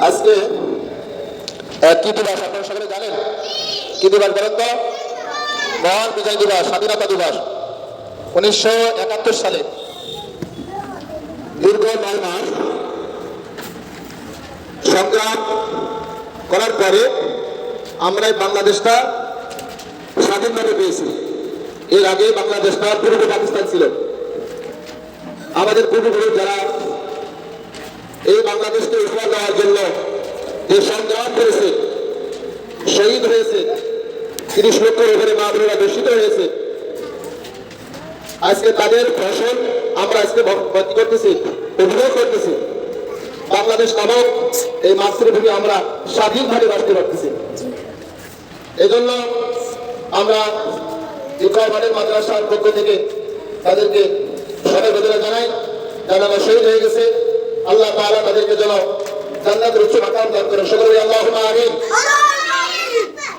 আজকে কি দিবস আপনারা সকলে জানেন? কি দিবস বলেন তো? মহান বিজয় দিবস, স্বাধীনতা দিবস। 1971 সালে দীর্ঘ 9 মাস সংগ্রাম করার পরে আমরা এই বাংলাদেশটা স্বাধীনভাবে পেয়েছি। এর আগে বাংলাদেশটা পূর্ব পাকিস্তান ছিল। আমাদের পূর্বপুরুষ যারা এই বাংলাদেশকে উপহার দেওয়ার জন্য যে সংগ্রাম করেছে, শহীদ হয়েছে, 30 লক্ষের উপরে মা বোনেরা দূষিত হয়েছে, আজকে তাদের ফসল আমরা আজকে ভর্তি করতেছি, উপভোগ করতেছি। বাংলাদেশ নামক এই মাতৃভূমি আমরা স্বাধীনভাবে বাঁচতে পারতেছি। এই জন্য আমরা ইকরামানের মাদ্রাসার পক্ষ থেকে তাদেরকে সমবেদনা জানাই, যারা শহীদ হয়ে গেছে। আল্লাহ তাআলা তাদেরকে যেন জান্নাতের উচ্চ মাকাম দান করেন, সকলে আল্লাহুম্মা আমিন।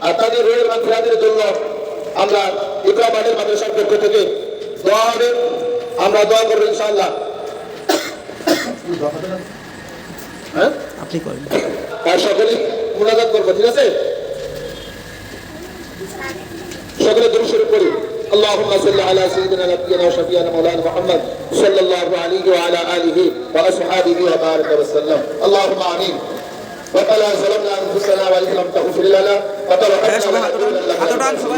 আর তাদের রুহের মাগফিরাতের জন্য আমরা ইকরামানের মাদ্রাসার পক্ষ থেকে দোয়া হবে, আমরা দোয়া করব ইনশাআল্লাহ। হ্যাঁ, আপনি করেন। আর সকলেই মুনাজাত করব, ঠিক আছে? সকলে দুরূদ শরীফ পড়ি। اللهم صل على سيدنا نبينا وشفيعنا مولانا محمد صلى الله عليه وعلى اله واصحابه وبارك وسلم. اللهم امين. ربنا ظلمنا انفسنا وان لم تغفر لنا وترحمنا সবাই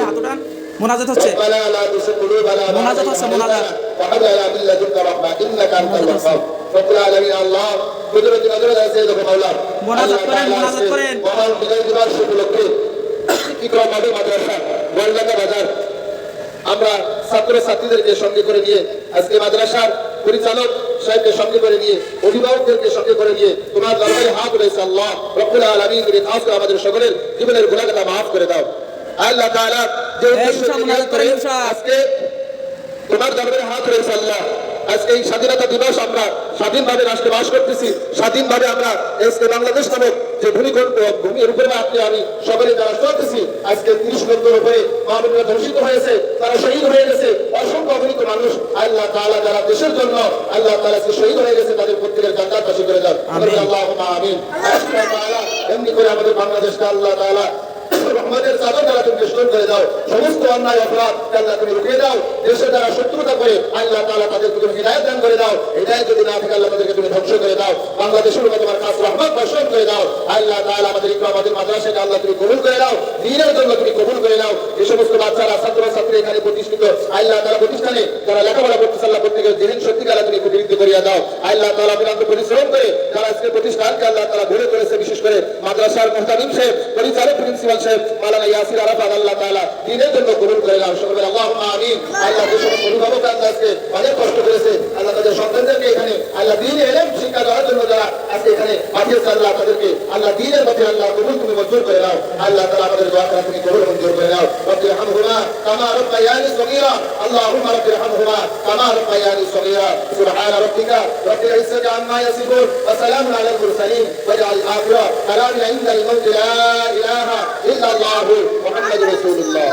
হাত উঠান, মোনাজাত হচ্ছে। ربنا لا تزغ قلوبنا মোনাজাত হচ্ছে, মোনাজাত। وهب لنا من لدنك رحمة إنك أنت الوهاب. رب العالمين الله قدرت نظر سيدنا مولا মোনাজাত করেন, মোনাজাত করেন। মহান বিজয় দিবস উপলক্ষে ইকরামানের মাদ্রাসা গোয়ালডাঙ্গা বাজার আমরা ছাত্রছাত্রীদেরকে সঙ্গে করে নিয়ে, আজকে মাদ্রাসার পরিচালক সাহেবকে সঙ্গে করে নিয়ে, অভিভাবকদেরকে সঙ্গে করে নিয়ে তোমার দরবারে হাত রয়েছে। আল্লাহ রব্বুল আলামিন তুমি খাস করে আমাদের সকলের জীবনের গুনাহটা মাফ করে দাও। আল্লাহ তাআলা যে উদ্দেশ্য করে আজকে তোমার দরবারে হাত রয়েছে আল্লাহ, আজকে এই স্বাধীনতা দিবস আমরা স্বাধীনভাবে রাষ্ট্রে বাস করতেছি, স্বাধীনভাবে আমরা আজকে বাংলাদেশ নামক যে ভূমির উপরে আপনি আমি সকলে যারা চলতেছি, আজকে 30 লক্ষের উপরে মানবরা ধর্ষিত হয়েছে, তারা শহীদ হয়ে গেছে, অসংখ্য অগণিত মানুষ আল্লাহ তাআলা যারা দেশের জন্য আল্লাহ তাআলা আজকে শহীদ হয়ে গেছে, তাদের প্রত্যেকের জান্নাত বাসী করে দাও। আল্লাহুম্মা আমিন। আল্লাহ তাআলা এমনি করে আমাদের বাংলাদেশকে আল্লাহ তাআলা রহমতের চাদর দ্বারা তুমি বেষ্টন করে দাও, সমস্ত অন্যায় অপরাধ আল্লাহ তুমি রুখিয়ে দাও, দেশের দ্বারা শত্রুতা করে আল্লাহ তাআলা তাদেরকে তুমি হিদায়াত দান করে দাও, হিদায়াত যদি না থাকে আল্লাহ তাদেরকে তুমি ধ্বংস করে দাও, বাংলাদেশের উপর তোমার খাস রহমত বর্ষণ করে দাও। আল্লাহ তাআলা আমাদের ইকরামাদের মাদ্রাসাকে আল্লাহ তুমি কবুল করে নাও, দ্বীনের জন্য তুমি কবুল করে নাও। যে সমস্ত বাচ্চারা ছাত্রছাত্রী এখানে প্রতিষ্ঠিত আল্লাহ তাআলা প্রতিষ্ঠানে যারা লেখাপড়া করতেছে আল্লাহ প্রত্যেকের জেহেন শক্তিকে আল্লাহ তুমি প্রতিনিধিত্ব করিয়া দাও। আল্লাহ তাআলা বিরান্ত পরিশ্রম করে যারা আজকে প্রতিষ্ঠানকে আল্লাহ তাআলা গড়ে তুলেছে, বিশেষ করে মাদ্রাসার মুহতামিম সাহেব, পরিচালক প্রিন্সিপাল সাহেব মাওলানা ইয়াসির আরাফাত, আল্লাহ তাআলা দ্বীনের জন্য কবুল করে নাও, সকলে আল্লাহুম্মা আমিন। আল্লাহ যে সমস্ত অভিভাবক আজকে অনেক কষ্ট করেছে আল্লাহ তাদের সন্তানদেরকে এখানে আল্লাহ দ্বীনে ইলম শিক্ষা দেওয়ার জন্য যারা আজকে এখানে পাঠিয়েছে আল্লাহ তাদেরকে আল্লাহ দ্বীনের পথে আল্লাহ কবুল তুমি মঞ্জুর করে নাও। আল্লাহ তাআলা আমাদের দোয়া করা তুমি কবুল মঞ্জুর করে নাও। রব্বিরহামহুমা কামা রাব্বায়ানি সগীরা, আল্লাহুম্মা রব্বিরহামহুমা কামা রাব্বায়ানি সগীরা। সুবহান রাব্বিকা রব্বিল ইজ্জাতি আম্মা ইয়াসিফুন ওয়া সালামুন আলাল মুরসালিন ওয়াজআল আখিরা কালামিনা ইনদাল মাউতি লা ইলাহা ইল্লাল্লাহু মুহাম্মাদুর রাসূলুল্লাহ।